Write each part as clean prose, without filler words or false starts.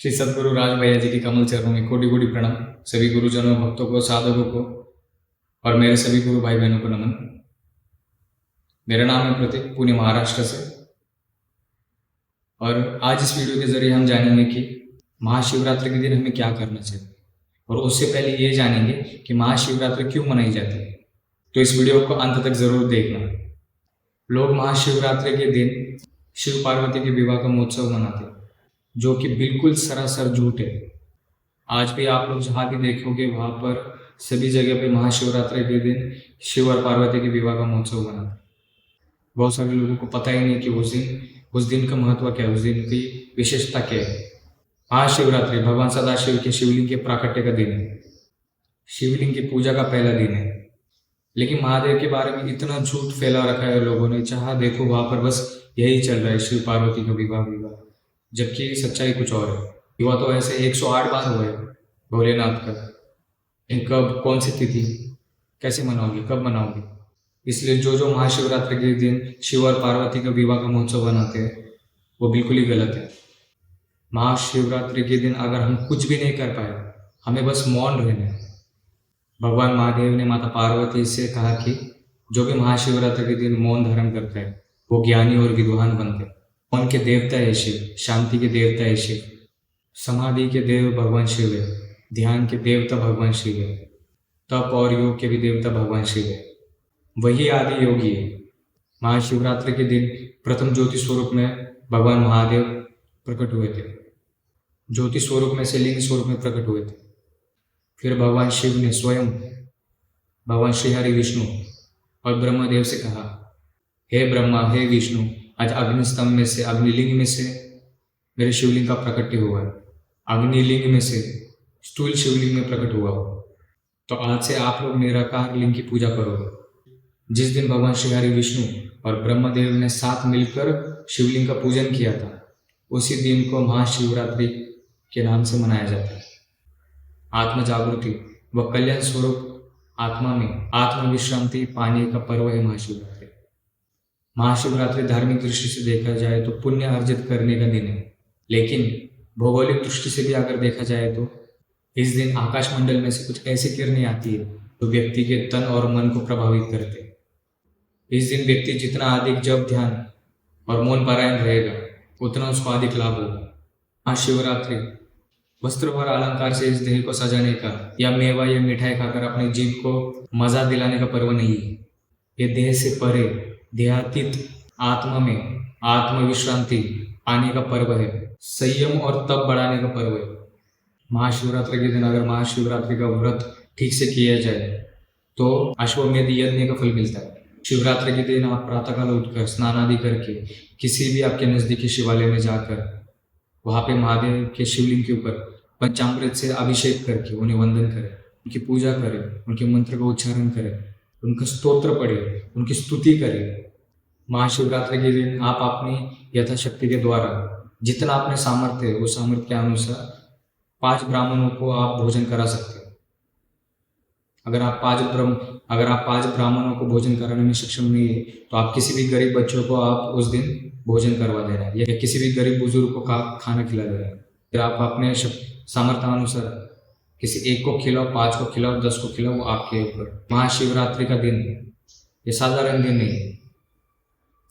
श्री सदगुरु राज भैया जी की कमल चरणों में कोटि कोटि प्रणाम। सभी गुरुजनों, भक्तों को, साधकों को और मेरे सभी गुरु भाई बहनों को नमन। मेरा नाम है प्रतीक, पुणे महाराष्ट्र से। और आज इस वीडियो के जरिए हम जानेंगे कि महाशिवरात्रि के दिन हमें क्या करना चाहिए, और उससे पहले ये जानेंगे कि महाशिवरात्रि क्यों मनाई जाती है। तो इस वीडियो को अंत तक जरूर देखना। लोग महाशिवरात्रि के दिन शिव पार्वती के विवाह का महोत्सव मनाते हैं, जो कि बिल्कुल सरासर झूठ है। आज भी आप लोग जहाँ भी देखोगे वहाँ पर सभी जगह पे महाशिवरात्रि के दिन शिव और पार्वती के विवाह का महोत्सव मनाते हैं। बहुत सारे लोगों को पता ही नहीं कि उस दिन का महत्व क्या है, उस दिन की विशेषता क्या है। महाशिवरात्रि भगवान सदाशिव के शिवलिंग के प्राकट्य का दिन है, शिवलिंग की पूजा का पहला दिन है। लेकिन महादेव के बारे में इतना झूठ फैला रखा है लोगों ने, जहाँ देखो वहाँ पर बस यही चल रहा है, शिव पार्वती का विवाह, जबकि सच्चाई कुछ और है। विवाह तो ऐसे 108 बार हुआ है भोलेनाथ का। कब, कौन सी तिथि, कैसे मनाओगे, कब मनाओगे? इसलिए जो महाशिवरात्रि के दिन शिव और पार्वती का विवाह का महोत्सव बनाते हैं वो बिल्कुल ही गलत है। महाशिवरात्रि के दिन अगर हम कुछ भी नहीं कर पाए, हमें बस मौन रहना है। भगवान महादेव ने माता पार्वती से कहा कि जो भी महाशिवरात्रि के दिन मौन धारण करता है वो ज्ञानी और विद्वान बनते हैं। मौन के देवता है शिव, शांति के देवता है शिव, समाधि के देव भगवान शिव है, ध्यान के देवता भगवान शिव है, तप और योग के भी देवता भगवान शिव है। वही आदि योगी है। महाशिवरात्रि के दिन प्रथम ज्योति स्वरूप में भगवान महादेव प्रकट हुए थे, ज्योति स्वरूप में से लिंग स्वरूप में प्रकट हुए थे। फिर भगवान शिव ने स्वयं भगवान श्री हरि विष्णु और ब्रह्मदेव से कहा, हे ब्रह्मा, हे विष्णु, आज अग्निस्तंभ में से, अग्निलिंग में से मेरे शिवलिंग का प्रकट्य हुआ है। अग्निलिंग में से स्थूल शिवलिंग में प्रकट हुआ हो, तो आज से आप लोग निराकार लिंग की पूजा करोगे। जिस दिन भगवान श्री हरि विष्णु और ब्रह्मदेव ने साथ मिलकर शिवलिंग का पूजन किया था, उसी दिन को महाशिवरात्रि के नाम से मनाया जाता है। आत्म जागृति व कल्याण स्वरूप आत्मा में आत्म विश्रांति पाने का पर्व है महाशिवरात्रि। महाशिवरात्रि धार्मिक दृष्टि से देखा जाए तो पुण्य अर्जित करने का दिन है, लेकिन भौगोलिक दृष्टि से भी अगर देखा जाए तो इस दिन आकाश मंडल में से कुछ ऐसी किरणें आती है जो व्यक्ति के तन और मन को प्रभावित करते हैं। इस दिन व्यक्ति जितना अधिक जप, ध्यान और मौन पारायण रहेगा, उतना उसको अधिक लाभ होगा। महाशिवरात्रि वस्त्र और अलंकार से इस देह को सजाने का या मेवा या मिठाई खाकर अपनी जीभ को मजा दिलाने का पर्व नहीं है। ये देह से परे, देहातीत आत्मा में आत्म विश्रांति पाने का पर्व है, संयम और तप बढ़ाने का पर्व है। महाशिवरात्रि के दिन अगर महाशिवरात्रि का व्रत ठीक से किया जाए तो अश्वमेध यज्ञ का फल मिलता है। शिवरात्रि के दिन आप प्रातःकाल उठकर स्नान आदि करके किसी भी आपके नजदीकी शिवालय में जाकर वहाँ पे महादेव के शिवलिंग के ऊपर पंचामृत से अभिषेक करके उन्हें वंदन करें, उनकी पूजा करें, उनके मंत्र का उच्चारण करें, उनका स्तोत्र पढ़े, उनकी स्तुति करें। महाशिवरात्रि के दिन आप अपनी यथाशक्ति के द्वारा जितना आपने सामर्थ्य है उस सामर्थ्य के अनुसार 5 ब्राह्मणों को आप भोजन करा सकते हैं। अगर आप 5 ब्राह्मणों को भोजन कराने में सक्षम नहीं है तो आप किसी भी गरीब बच्चों को आप उस दिन भोजन करवा दे रहे हैं, या किसी भी गरीब बुजुर्ग को खाना खिला दे रहे हैं। फिर आप अपने सामर्थ्य अनुसार किसी एक को खिलाओ, 5 को खिलाओ, 10 को खिलाओ, वो आपके ऊपर। महाशिवरात्रि का दिन ये साधारण दिन नहीं है,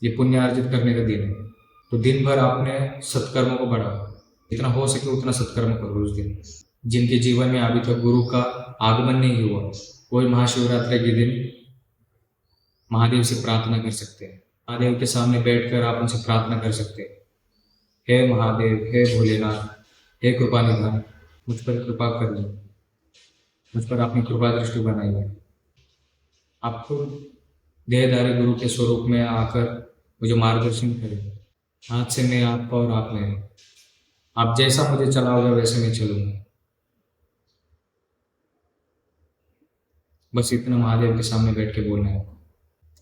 ये पुण्य अर्जित करने का दिन है। तो दिन भर आपने सत्कर्मों को बढ़ाओ, जितना हो सके उतना सत्कर्म करो उस दिन। जिनके जीवन में अभी तक गुरु का आगमन नहीं हुआ, कोई महाशिवरात्रि के दिन महादेव से प्रार्थना कर सकते हैं। महादेव के सामने बैठकर आप उनसे प्रार्थना कर सकते हैं, हे महादेव, हे भोलेनाथ, हे कृपा निधान, मुझ पर कृपा कर लो, मुझ पर अपनी कृपा दृष्टि बनाइए। आप खुद देहधारी गुरु के स्वरूप में आकर मुझे मार्गदर्शन करें। आज से मैं आपका और आप में, आप जैसा मुझे चलाओगे वैसे मैं चलूंगा। बस इतना महादेव के सामने बैठ के बोलना है।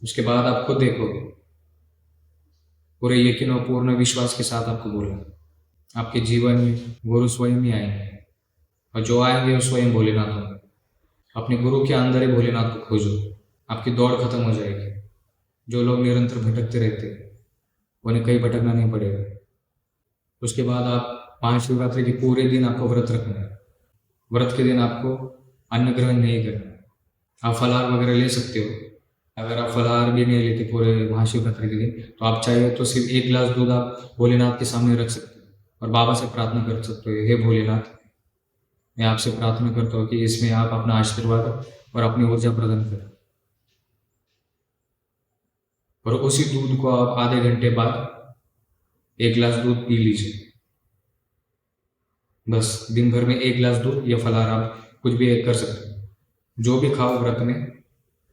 उसके बाद आप खुद देखोगे, पूरे यकीन और पूर्ण विश्वास के साथ आपको बोलना है। आपके जीवन में गुरु स्वयं ही आएंगे, और जो आएंगे वो स्वयं भोलेनाथ होंगे। अपने गुरु के अंदर ही भोलेनाथ को खोजो, आपकी दौड़ खत्म हो जाएगी। जो लोग निरंतर भटकते रहते हैं उन्हें कहीं भटकना नहीं पड़ेगा। उसके बाद आप महाशिवरात्रि के पूरे दिन आपको व्रत रखना है। व्रत के दिन आपको अन्न ग्रहण नहीं करना है। आप फलाहार वगैरह ले सकते हो। अगर आप फलाहार भी नहीं लेते पूरे महाशिवरात्रि के दिन, तो आप चाहे तो सिर्फ 1 गिलास दूध आप भोलेनाथ के सामने रख सकते हो और बाबा से प्रार्थना कर सकते हो, हे भोलेनाथ, मैं आपसे प्रार्थना करता हूँ कि इसमें आप अपना आशीर्वाद और अपनी ऊर्जा प्रदान करें। और उसी दूध को आप आधे घंटे बाद 1 गिलास दूध पी लीजिए। बस दिन भर में 1 गिलास दूध या फलाहार आप कुछ भी कर सकते हो। जो भी खाओ व्रत में,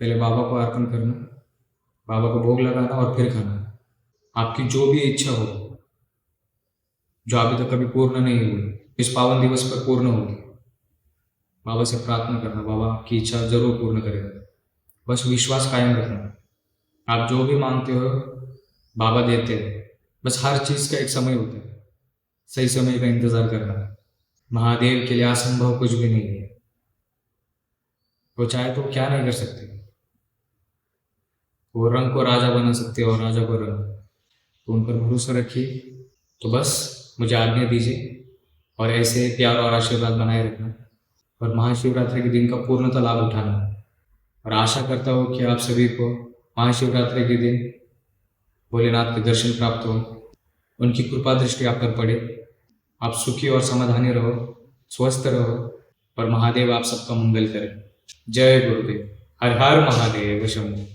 पहले बाबा को अर्पण करना, बाबा को भोग लगाना और फिर खाना। आपकी जो भी इच्छा हो, जो अभी तक कभी पूर्ण नहीं हुई, इस पावन दिवस पर पूर्ण होगी। बाबा से प्रार्थना करना, बाबा आपकी इच्छा जरूर पूर्ण करेगा। बस विश्वास कायम रखना। आप जो भी मांगते हो बाबा देते हैं। बस हर चीज़ का एक समय होता है, सही समय का इंतजार करना। महादेव के लिए असंभव कुछ भी नहीं है। वो चाहे तो क्या नहीं कर सकते। वो रंग को राजा बना सकते हो और राजा को रंग। तो उन पर भरोसा रखिए। तो बस मुझे आज्ञा दीजिए और ऐसे प्यार और आशीर्वाद बनाए रखना और महाशिवरात्रि के दिन का पूर्णतः लाभ उठाना। और आशा करता हूँ कि आप सभी को महाशिवरात्रि के दिन भोलेनाथ के दर्शन प्राप्त हो, उनकी कृपा दृष्टि आप पर पड़े। आप सुखी और समाधानी रहो, स्वस्थ रहो और महादेव आप सबका मंगल करें। जय गुरुदेव। हर हर महादेव शंभू।